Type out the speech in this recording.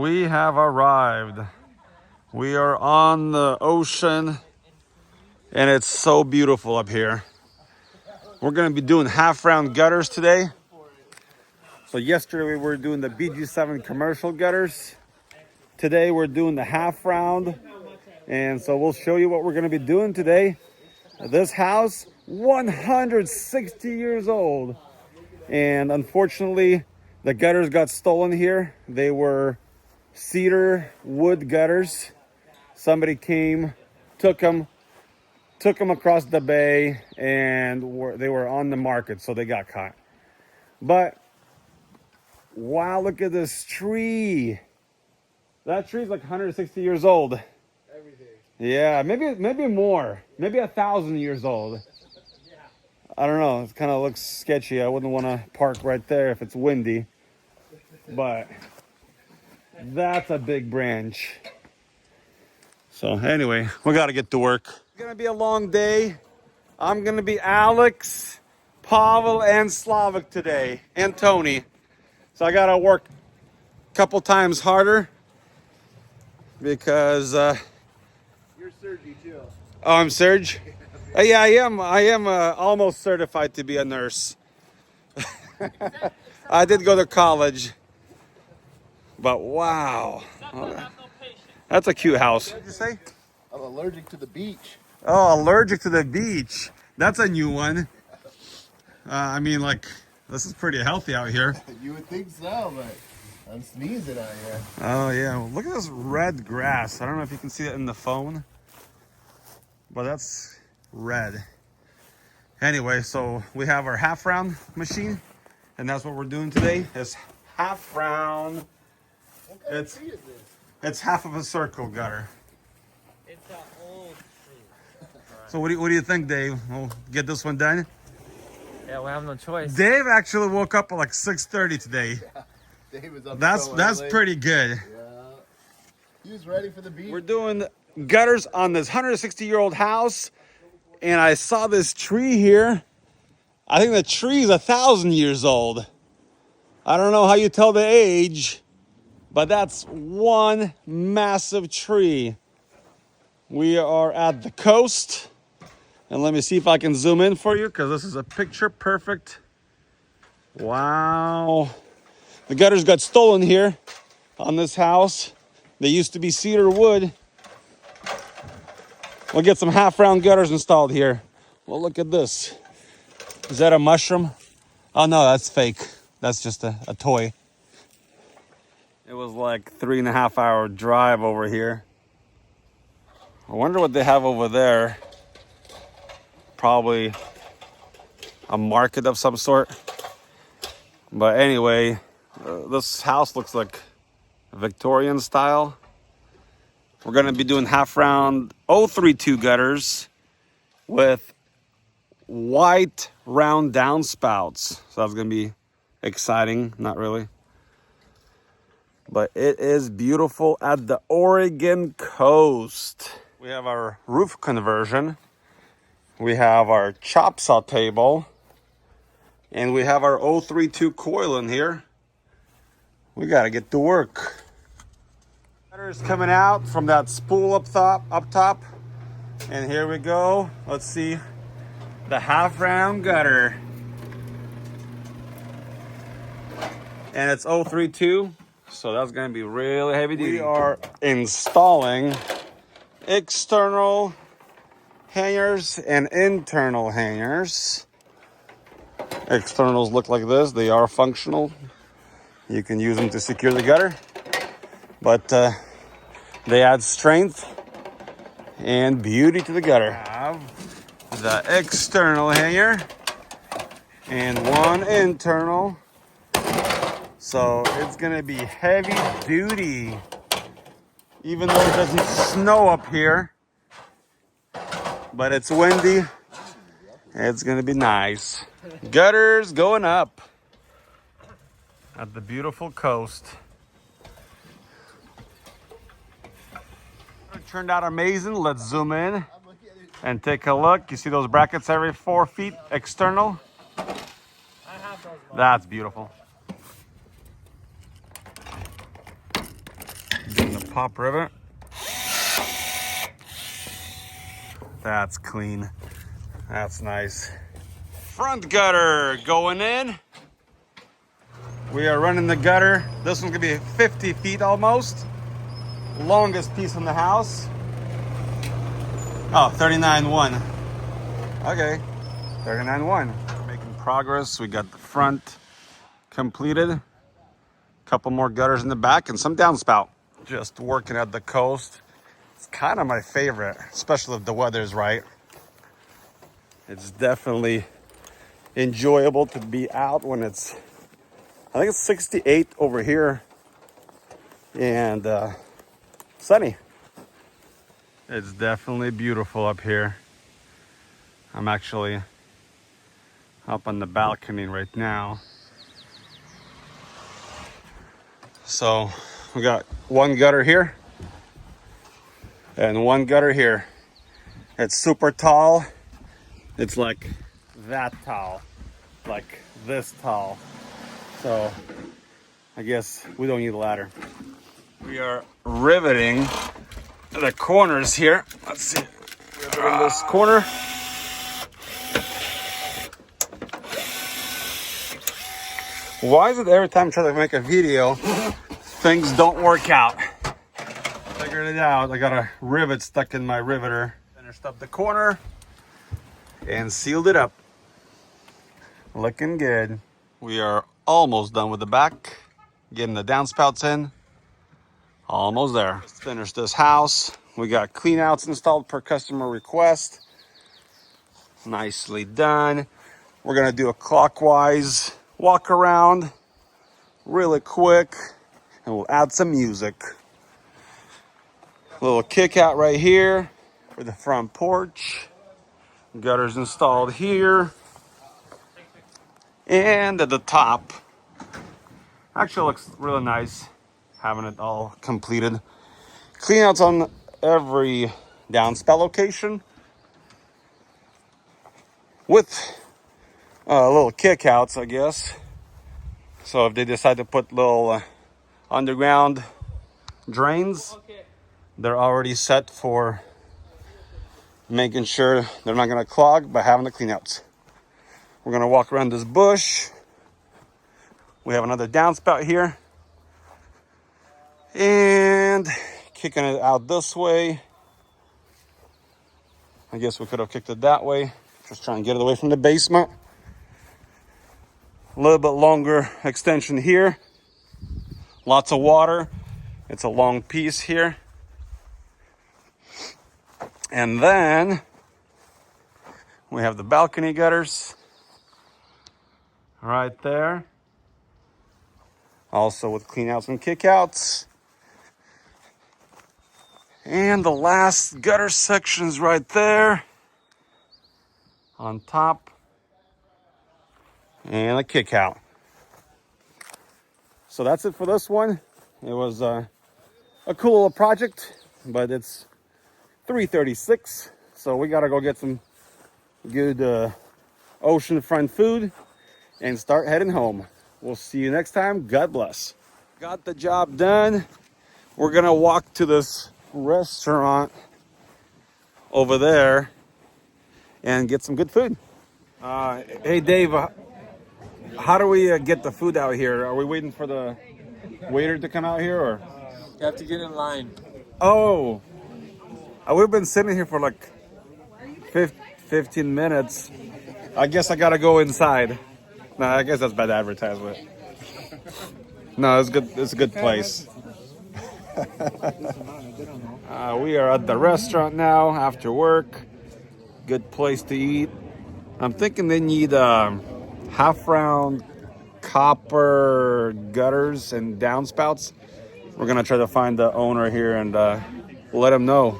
We have arrived. We are on the ocean and it's so beautiful up here. We're gonna be doing half round gutters today. So yesterday we were doing the BG7 commercial gutters. Today we're doing the half round. And so we'll show you what we're gonna be doing today. This house, 160 years old. And unfortunately, the gutters got stolen here. They were cedar wood gutters. Somebody came, took them across the bay, and they were on the market, so they got caught. But wow, look at this tree. That tree's like 160 years old. Everything. Yeah, maybe more. Maybe 1,000 years old. I don't know. It kind of looks sketchy. I wouldn't want to park right there if it's windy. But that's a big branch. So anyway, we got to get to work. It's going to be a long day. I'm going to be Alex, Pavel, and Slavik today, and Tony. So I got to work a couple times harder because... You're Sergi too. Oh, I'm Serge? Yeah, I am almost certified to be a nurse. I did go to college. But wow. That's a cute house. What did you say? I'm allergic to the beach. Oh, allergic to the beach. That's a new one. I mean, like, this is pretty healthy out here. You would think so, but I'm sneezing out here. Oh, yeah. Look at this red grass. I don't know if you can see it in the phone, but that's red. Anyway, so we have our half round machine, and that's what we're doing today is half round. What kind of tree is this? It's half of a circle gutter. It's an old tree. So what do you think, Dave? We'll get this one done? Yeah, we have no choice. Dave actually woke up at like 6:30 today. Yeah, Dave was up That's so early. pretty good. Yeah. He was ready for the beach. We're doing gutters on this 160-year-old house, and I saw this tree here. I think the tree is 1,000 years old. I don't know how you tell the age, but that's one massive tree. We are at the coast, and let me see if I can zoom in for you because this is a picture perfect. Wow. The gutters got stolen here on this house. They used to be cedar wood. We'll get some half round gutters installed here. Well, look at this. Is that a mushroom? Oh no, that's fake. That's just a toy. It was like 3.5 hour drive over here. I wonder what they have over there. Probably a market of some sort. But anyway, this house looks like Victorian style. We're gonna be doing half round 032 gutters with white round downspouts. So that's gonna be exciting, not really. But it is beautiful at the Oregon coast. We have our roof conversion. We have our chop saw table. And we have our 032 coil in here. We gotta get to work. Gutters coming out from that spool up top. And here we go. Let's see the half round gutter. And it's 032, so that's gonna be really heavy duty. We are installing external hangers and internal hangers. Externals look like this. They are functional. You can use them to secure the gutter, but they add strength and beauty to the gutter. Have the external hanger and one internal. So it's gonna be heavy duty. Even though it doesn't snow up here, but it's windy, it's gonna be nice. Gutters going up at the beautiful coast. It turned out amazing. Let's zoom in and take a look. You see those brackets every 4 feet external? I have those. That's beautiful. pop rivet. That's clean. That's nice. Front gutter going in. We are running the gutter. This one's gonna be 50 feet almost. Longest piece in the house. Oh, 39.1. Okay, 39.1. Making progress. We got the front completed. Couple more gutters in the back and some downspout. Just working at the coast. It's kind of my favorite, especially if the weather's right. It's definitely enjoyable to be out when it's, I think it's 68 over here and sunny. It's definitely beautiful up here. I'm actually up on the balcony right now. So we got one gutter here and one gutter here. It's super tall. It's like that tall, like this tall. So I guess we don't need a ladder. We are riveting the corners here. Let's see, riveting this corner. Why is it every time I try to make a video, things don't work out? Figured it out. I got a rivet stuck in my riveter. Finished up the corner and sealed it up. Looking good. We are almost done with the back. Getting the downspouts in. Almost there. Just finished this house. We got clean outs installed per customer request. Nicely done. We're gonna do a clockwise walk around really quick and we'll add some music. Little kick out right here for the front porch. Gutters installed here. And at the top, actually looks really nice having it all completed. Clean outs on every downspout location with little kick outs, I guess. So if they decide to put little underground drains, they're already set for making sure they're not gonna clog by having the clean outs. We're gonna walk around this bush. We have another downspout here. And kicking it out this way. I guess we could have kicked it that way. Just trying to get it away from the basement. A little bit longer extension here. Lots of water. It's a long piece here. And then we have the balcony gutters right there. Also with clean outs and kick outs. And the last gutter section's right there on top. And a kick out. So that's it for this one. It was a cool little project, but it's 3:36, so we gotta go get some good oceanfront food and start heading home. We'll see you next time. God bless. Got the job done. We're gonna walk to this restaurant over there and get some good food. Hey Dave, how do we get the food out here? Are we waiting for the waiter to come out here, or? You have to get in line. Oh, we've been sitting here for like 15 minutes. I guess I gotta go inside. No, I guess that's bad advertisement. No, it's good. It's a good place. We are at the restaurant now after work. Good place to eat. I'm thinking they need half-round copper gutters and downspouts. We're gonna try to find the owner here and let him know.